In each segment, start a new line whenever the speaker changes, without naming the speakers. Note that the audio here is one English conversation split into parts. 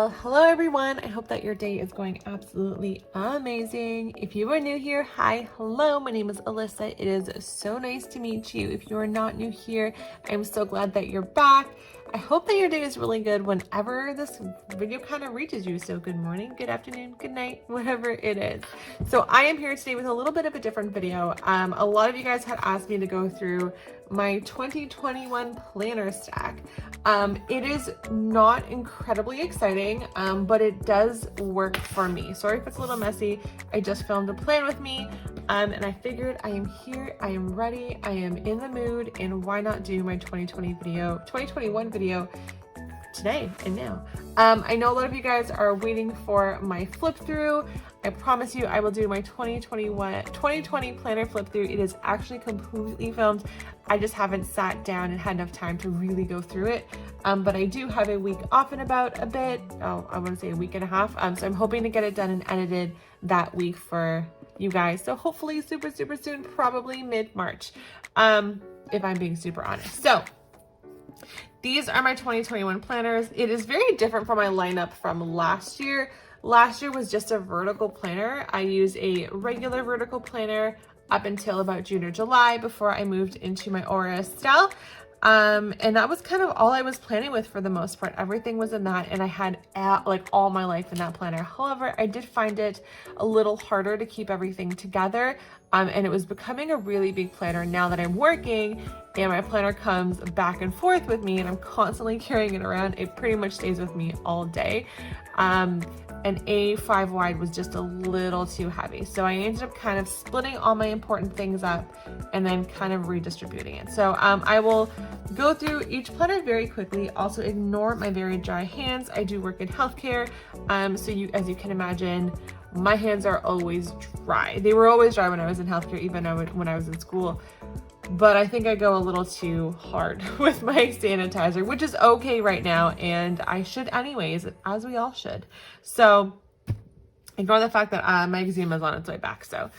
Well, hello everyone. I hope that your day is going absolutely amazing. If you are new here, hi, hello, my name is Alyssa. It is so nice to meet you. If you are not new here, I'm so glad that you're back. I hope that your day is really good whenever this video kind of reaches you. So good morning, good afternoon, good night, whatever it is. So I am here today with a little bit of a different video. A lot of you guys had asked me to go through my 2021 planner stack. It is not incredibly exciting, but it does work for me. Sorry if it's a little messy. I just filmed a plan with me, and I figured I am here, I am ready, I am in the mood, and why not do my 2021 video today and now. I know a lot of you guys are waiting for my flip through. I promise you I will do my 2020 planner flip through. It is actually completely filmed. I just haven't sat down and had enough time to really go through it. But I do have a week off and about a bit. Oh, I want to say a week and a half. So I'm hoping to get it done and edited that week for you guys. So hopefully super soon, probably mid-March, if I'm being super honest. So these are my 2021 planners. It is very different from my lineup from last year. Last year was just a vertical planner. I use a regular vertical planner up until about June or July before I moved into my Estelle. And that was kind of all I was planning with for the most part. Everything was in that, and I had like all my life in that planner. However, I did find it a little harder to keep everything together. And it was becoming a really big planner now that I'm working and my planner comes back and forth with me and I'm constantly carrying it around. It pretty much stays with me all day. An A5 wide was just a little too heavy. So I ended up kind of splitting all my important things up and then kind of redistributing it. So I will go through each planner very quickly. Also ignore my very dry hands. I do work in healthcare. So as you can imagine, my hands are always dry. They were always dry when I was in healthcare, even when I was in school. But I think I go a little too hard with my sanitizer, which is okay right now, and I should anyways, as we all should. So ignore the fact that my eczema is on its way back. So,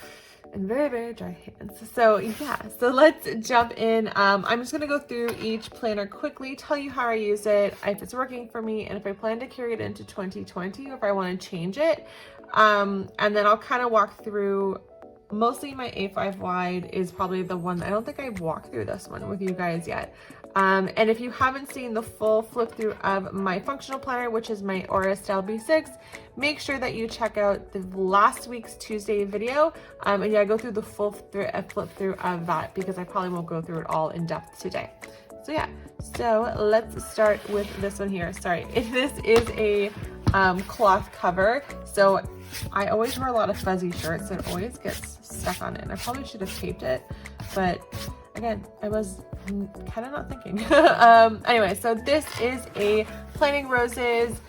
and very dry hands. So yeah, so let's jump in. I'm just gonna go through each planner quickly, tell you how I use it, if it's working for me, and if I plan to carry it into 2020, or if I want to change it. And then I'll kind of walk through. Mostly my A5 wide is probably the one. I don't think I've walked through this one with you guys yet. And if you haven't seen the full flip through of my functional planner, which is my Estelle B6, make sure that you check out the last week's Tuesday video. And yeah, go through the full flip through of that because I probably won't go through it all in depth today. So yeah, so let's start with this one here. Sorry, this is a cloth cover. So I always wear a lot of fuzzy shirts, so it always gets stuck on it. And I probably should have taped it, but again, I was kind of not thinking. Anyway, so this is a Planning Roses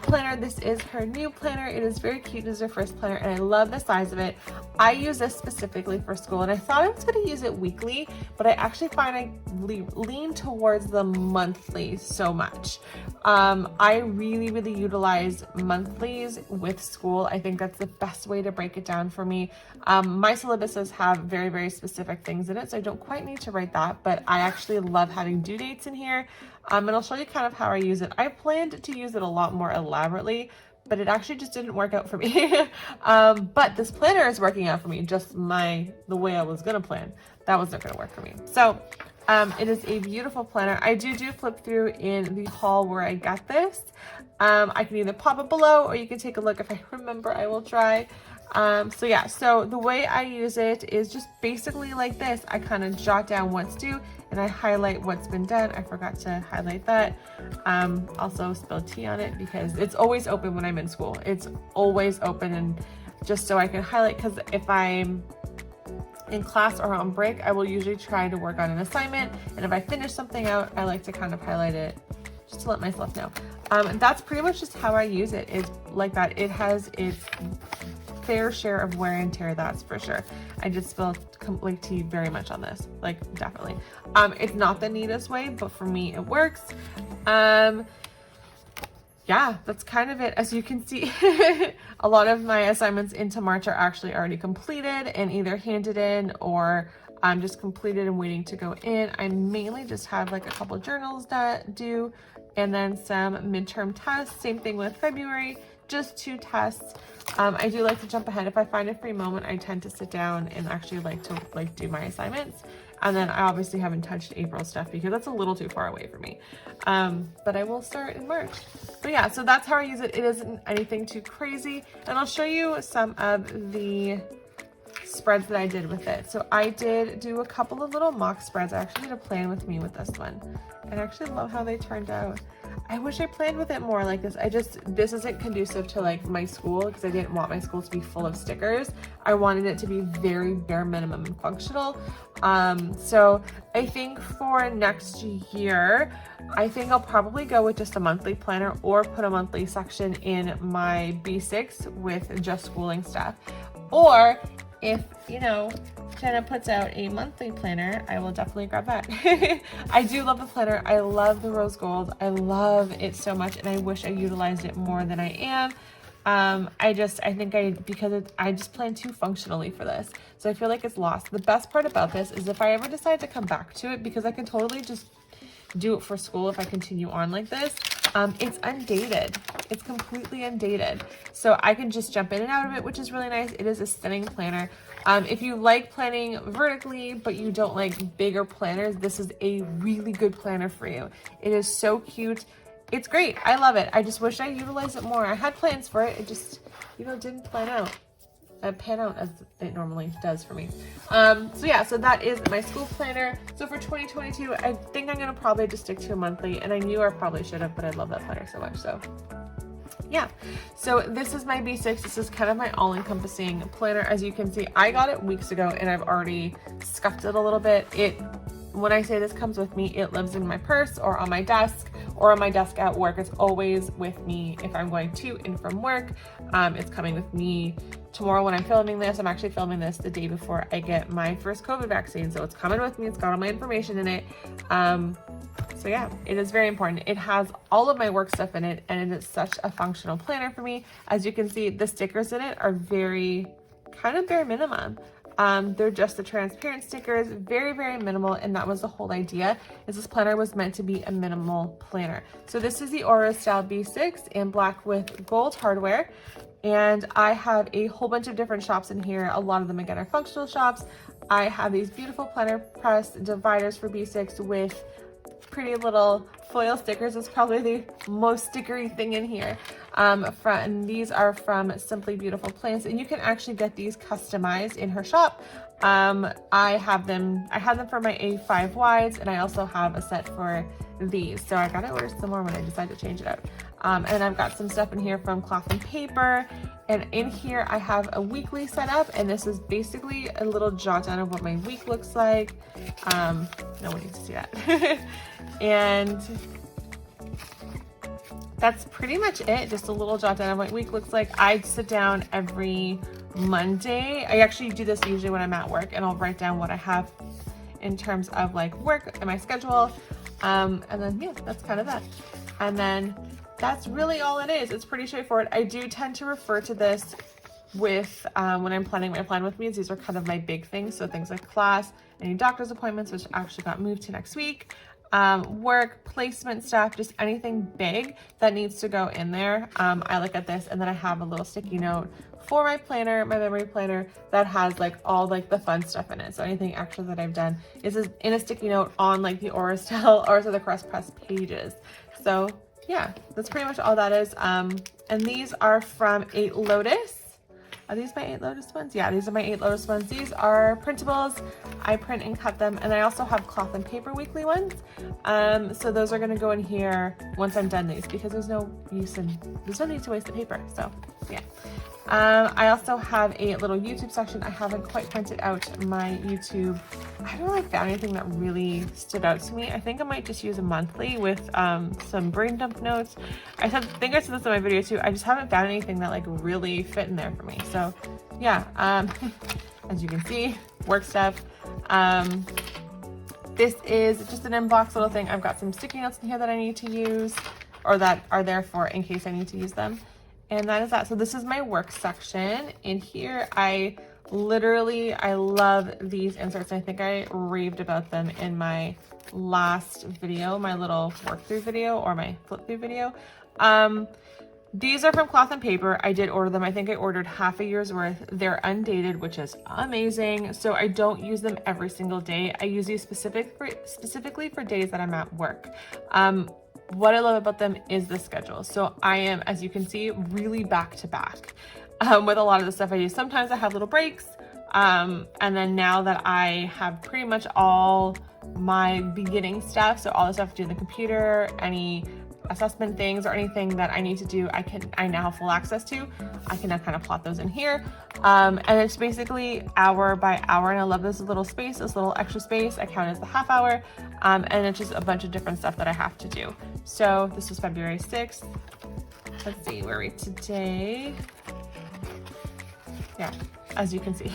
planner. This is her new planner. It is very cute. It is her first planner, and I love the size of it. I use this specifically for school, and I thought I was going to use it weekly, but I actually find I lean towards the monthly so much. I really utilize monthlies with school. I think that's the best way to break it down for me. My syllabuses have very specific things in it, so I don't quite need to write that, but I actually love having due dates in here. And I'll show you kind of how I use it. I planned to use it a lot more elaborately, but it actually just didn't work out for me. But this planner is working out for me, just the way I was gonna plan. That was not gonna work for me. So it is a beautiful planner. I do flip through in the haul where I got this. I can either pop it below or you can take a look. If I remember, I will try. So yeah, so the way I use it is just basically like this. I kind of jot down what's due and I highlight what's been done. I forgot to highlight that. Also spilled tea on it because it's always open when I'm in school. It's always open, and just so I can highlight, because if I'm in class or on break, I will usually try to work on an assignment. And if I finish something out, I like to kind of highlight it just to let myself know. And that's pretty much just how I use it, is like that. It has its fair share of wear and tear, that's for sure. I just spilled like tea very much on this, like definitely. It's not the neatest way, but for me it works. Yeah, that's kind of it. As you can see, a lot of my assignments into March are actually already completed and either handed in or just completed and waiting to go in. I mainly just have like a couple journals that due and then some midterm tests. Same thing with February, just 2 tests. I do like to jump ahead. If I find a free moment, I tend to sit down and actually like to do my assignments. And then I obviously haven't touched April stuff because that's a little too far away for me. But I will start in March. But yeah, so that's how I use it. It isn't anything too crazy. And I'll show you some of the spreads that I did with it. So I did do a couple of little mock spreads. I actually did a plan with me with this one. And I actually love how they turned out. I wish I planned with it more like this. This isn't conducive to like my school because I didn't want my school to be full of stickers. I wanted it to be very bare minimum and functional. So I think for next year, I think I'll probably go with just a monthly planner or put a monthly section in my B6 with just schooling stuff. Or if, you know, Jenna puts out a monthly planner, I will definitely grab that. I do love the planner. I love the rose gold. I love it so much, and I wish I utilized it more than I am. I just plan too functionally for this. So I feel like it's lost. The best part about this is if I ever decide to come back to it, because I can totally just do it for school if I continue on like this, it's undated. It's completely undated. So I can just jump in and out of it, which is really nice. It is a stunning planner. If you like planning vertically, but you don't like bigger planners, this is a really good planner for you. It is so cute. It's great. I love it. I just wish I utilized it more. I had plans for it. It just, you know, didn't pan out as it normally does for me. So yeah, so that is my school planner. So for 2022, I think I'm gonna probably just stick to a monthly, and I knew I probably should have, but I love that planner so much. So yeah, so this is my B6. This is kind of my all-encompassing planner. As you can see, I got it weeks ago and I've already scuffed it a little bit. When I say this comes with me, it lives in my purse or on my desk or on my desk at work. It's always with me if I'm going to and from work. It's coming with me tomorrow when I'm filming this. I'm actually filming this the day before I get my first COVID vaccine. So it's coming with me. It's got all my information in it. So yeah, it is very important. It has all of my work stuff in it, and it is such a functional planner for me. As you can see, the stickers in it are very kind of bare minimum. They're just the transparent stickers, very, very minimal. And that was the whole idea, is this planner was meant to be a minimal planner. So this is the Aura Style B6 in black with gold hardware. And I have a whole bunch of different shops in here. A lot of them again are functional shops. I have these beautiful planner press dividers for B6 with pretty little foil stickers. Is probably the most stickery thing in here. And these are from Simply Beautiful Plants, and you can actually get these customized in her shop. I had them for my A5 wides, and I also have a set for these. So I gotta order some more when I decide to change it out. And I've got some stuff in here from Cloth and Paper. And in here I have a weekly setup, and this is basically a little jot down of what my week looks like. No one needs to see that. And that's pretty much it. Just a little jot down of what my week looks like. I sit down every Monday. I actually do this usually when I'm at work, and I'll write down what I have in terms of like work and my schedule. And then yeah, that's kind of that. And then that's really all it is. It's pretty straightforward. I do tend to refer to this with when I'm planning my plan with me. These are kind of my big things. So things like class, any doctor's appointments, which actually got moved to next week, work, placement stuff, just anything big that needs to go in there. I look at this, and then I have a little sticky note for my planner, my memory planner, that has like all like the fun stuff in it. So anything extra that I've done is in a sticky note on like the Aura Style or the Crest Press pages. So yeah, that's pretty much all that is. And these are from 8 Lotus. Are these my 8 Lotus ones? Yeah, these are my 8 Lotus ones. These are printables. I print and cut them. And I also have Cloth and Paper weekly ones. So those are going to go in here once I'm done these, because there's no need to waste the paper. So yeah. I also have a little YouTube section. I haven't quite printed out my YouTube. I haven't really found anything that really stood out to me. I think I might just use a monthly with some brain dump notes. I think I said this in my video too. I just haven't found anything that like really fit in there for me. So yeah, as you can see, work stuff. This is just an inbox little thing. I've got some sticky notes in here that I need to use, or that are there for in case I need to use them. And that is that. So this is my work section. In here, I Literally, I love these inserts. I think I raved about them in my last video, my little work through video or my flip through video. These are from Cloth and Paper. I did order them. I think I ordered half a year's worth. They're undated, which is amazing. So I don't use them every single day. I use these specifically for days that I'm at work. What I love about them is the schedule. So I am, as you can see, really back to back with a lot of the stuff I do. Sometimes I have little breaks. And then now that I have pretty much all my beginning stuff, so all the stuff to do in the computer, any assessment things or anything that I need to do, I now have full access to. I can now kind of plot those in here. And it's basically hour by hour. And I love this little space, this little extra space. I count it as the half hour. And it's just a bunch of different stuff that I have to do. So this was February 6th. Let's see, where are we today? Yeah, as you can see.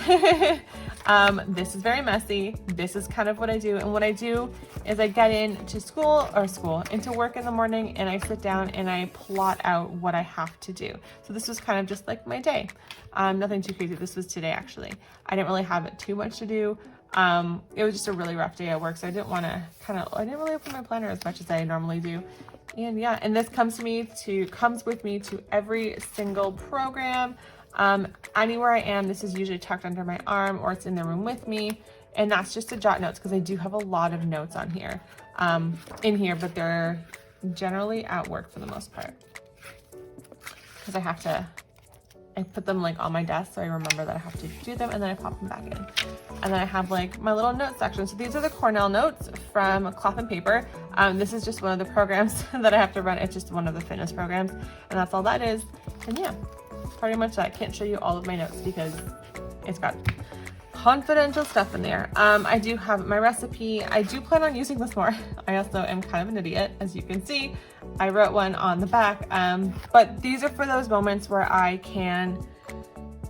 This is very messy. This is kind of what I do. And what I do is I get into work in the morning, and I sit down and I plot out what I have to do. So this was kind of just like my day. Nothing too crazy. This was today, actually. I didn't really have too much to do. It was just a really rough day at work. So I didn't really open my planner as much as I normally do. And yeah, and this comes with me to every single program. Anywhere I am, this is usually tucked under my arm or it's in the room with me. And that's just to jot notes, because I do have a lot of notes on here, in here, but they're generally at work for the most part. Because I put them like on my desk so I remember that I have to do them, and then I pop them back in. And then I have like my little note section. So these are the Cornell notes from Cloth and Paper. This is just one of the programs that I have to run. It's just one of the fitness programs, and that's all that is. And yeah, pretty much that. I can't show you all of my notes because it's got confidential stuff in there. I do have my recipe. I do plan on using this more. I also am kind of an idiot, as you can see. I wrote one on the back, but these are for those moments where I can,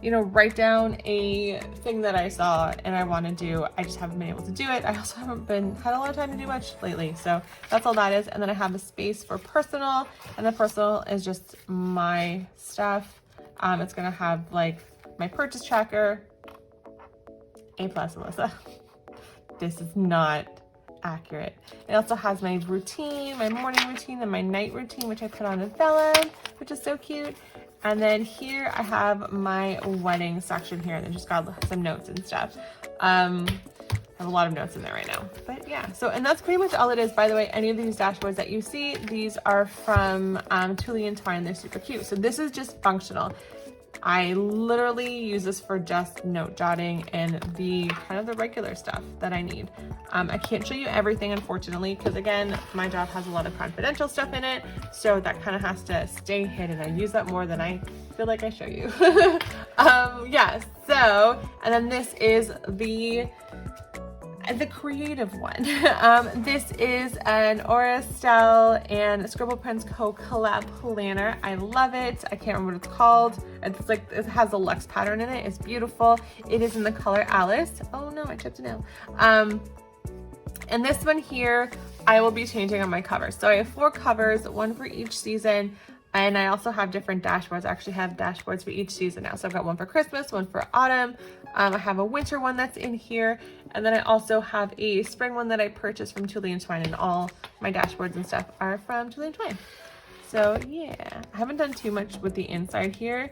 write down a thing that I saw and I want to do. I just haven't been able to do it. I also haven't had a lot of time to do much lately. So that's all that is. And then I have a space for personal, and the personal is just my stuff. It's going to have like my purchase tracker. A+, Alyssa. This is not accurate. It also has my routine, my morning routine, and my night routine, which I put on a vellum, which is so cute. And then here I have my wedding section here, and I just got some notes and stuff. I have a lot of notes in there right now. But yeah, and that's pretty much all it is. By the way, any of these dashboards that you see, these are from Tulle and Twine. They're super cute. So this is just functional. I literally use this for just note jotting and the kind of the regular stuff that I need. I can't show you everything, unfortunately, because again, my job has a lot of confidential stuff in it. So that kind of has to stay hidden. I use that more than I feel like I show you. Yeah, so, and then this is the creative one. This is an Estelle and Scribble Prints Co. collab planner. I love it. I can't remember what it's called. It's like, it has a luxe pattern in it. It's beautiful. It is in the color Alys. Oh no, I chipped a nail. And this one here, I will be changing on my covers. So I have 4 covers, one for each season. And I also have different dashboards. I actually have dashboards for each season now. So I've got one for Christmas, one for autumn. I have a winter one that's in here. And then I also have a spring one that I purchased from Tulle and Twine, and all my dashboards and stuff are from Tulle and Twine. So yeah, I haven't done too much with the inside here.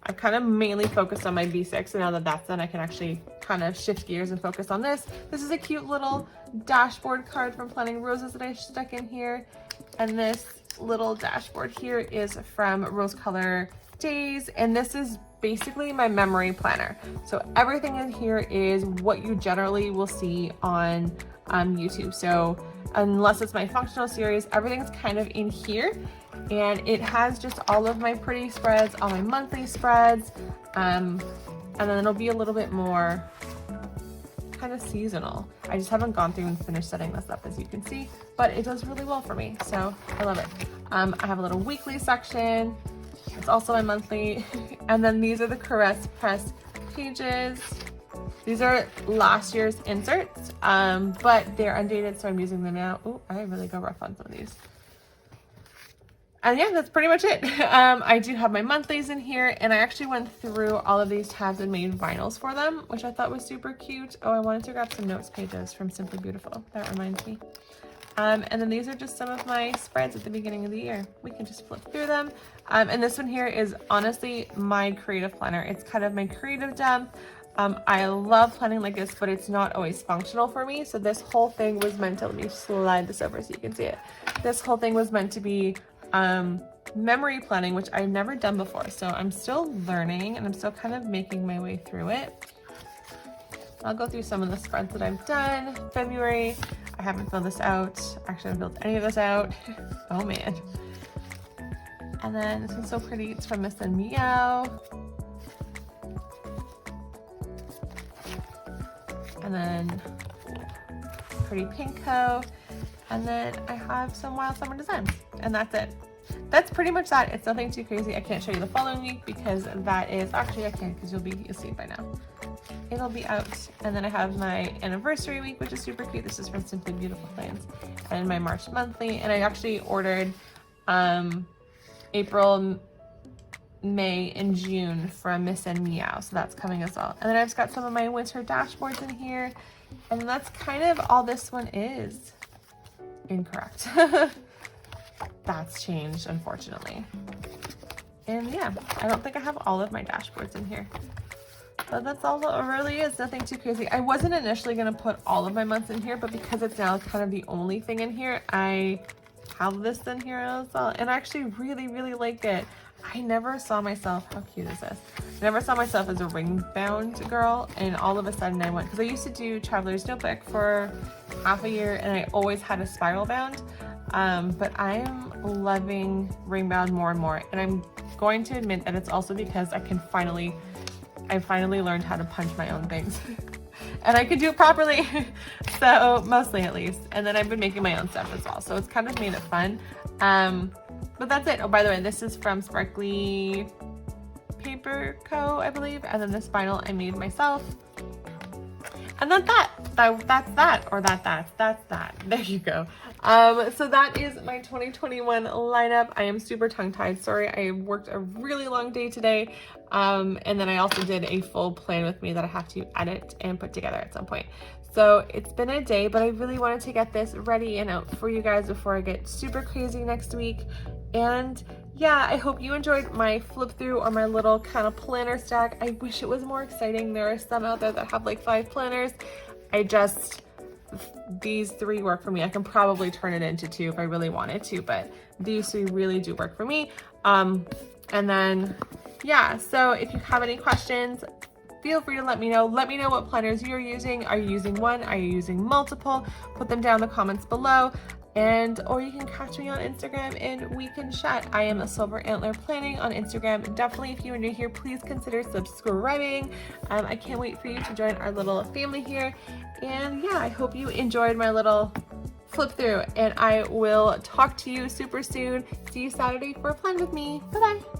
I've kind of mainly focused on my B6, and now that that's done, I can actually kind of shift gears and focus on this. This is a cute little dashboard card from Planning Roses that I stuck in here. And this little dashboard here is from Rose Color Days, and this is basically my memory planner. So everything in here is what you generally will see on YouTube. So unless it's my functional series, everything's kind of in here, and it has just all of my pretty spreads, all my monthly spreads, and then it'll be a little bit more kind of seasonal. I just haven't gone through and finished setting this up, as you can see, but it does really well for me, so I love it. I have a little weekly section. It's also my monthly. And then these are the Caress Press pages. These are last year's inserts, but they're undated, so I'm using them now. Oh, I really go rough on some of these. And yeah, that's pretty much it. I do have my monthlies in here, and I actually went through all of these tabs and made vinyls for them, which I thought was super cute. Oh, I wanted to grab some notes pages from Simply Beautiful. That reminds me. And then these are just some of my spreads at the beginning of the year. We can just flip through them. And this one here is honestly my creative planner. It's kind of my creative dump. I love planning like this, but it's not always functional for me. So this whole thing was meant to, let me slide this over so you can see it. This whole thing was meant to be memory planning, which I've never done before. So I'm still learning and I'm still kind of making my way through it. I'll go through some of the spreads that I've done. February, I haven't filled this out. Actually, I haven't filled any of this out. Oh man. And then this one's so pretty. It's from Miss and Meow. And then pretty pinko. And then I have some Wild Summer Designs, and that's it. That's pretty much that. It's nothing too crazy. I can't show you the following week because that is, actually I can, because you'll see it by now. It'll be out. And then I have my anniversary week, which is super cute. This is from Simply Beautiful Plans, and my March monthly. And I actually ordered April, May, and June from Miss and Meow, so that's coming as well. And then I've just got some of my winter dashboards in here, and that's kind of all this one is. Incorrect. That's changed, unfortunately. And yeah, I don't think I have all of my dashboards in here, but that's all it really is. Nothing too crazy. I wasn't initially going to put all of my months in here, but because it's now kind of the only thing in here, I have this in here as well. And I actually really like it. I never saw myself, how cute is this? I never saw myself as a ring bound girl, and all of a sudden I went, because I used to do Traveler's Notebook for half a year and I always had a spiral bound, but I am loving ring bound more and more. And I'm going to admit that it's also because I finally learned how to punch my own things. And I can do it properly, so mostly at least. And then I've been making my own stuff as well, so it's kind of made it fun. But that's it. Oh, by the way, this is from Sparkly Paper Co., I believe. And then this vinyl I made myself. And then that's that. There you go. So that is my 2021 lineup. I am super tongue-tied. Sorry, I worked a really long day today. And then I also did a full plan with me that I have to edit and put together at some point. So it's been a day, but I really wanted to get this ready and out for you guys before I get super crazy next week. And yeah, I hope you enjoyed my flip through or my little kind of planner stack. I wish it was more exciting. There are some out there that have like 5 planners. These 3 work for me. I can probably turn it into 2 if I really wanted to, but these 3 really do work for me. And then yeah, so if you have any questions, feel free to let me know. Let me know what planners you're using. Are you using one? Are you using multiple? Put them down in the comments below. Or you can catch me on Instagram and we can chat. I am a Silver Antler Planning on Instagram. Definitely, if you are new here, please consider subscribing. I can't wait for you to join our little family here. And yeah, I hope you enjoyed my little flip through, and I will talk to you super soon. See you Saturday for a plan with me. Bye bye.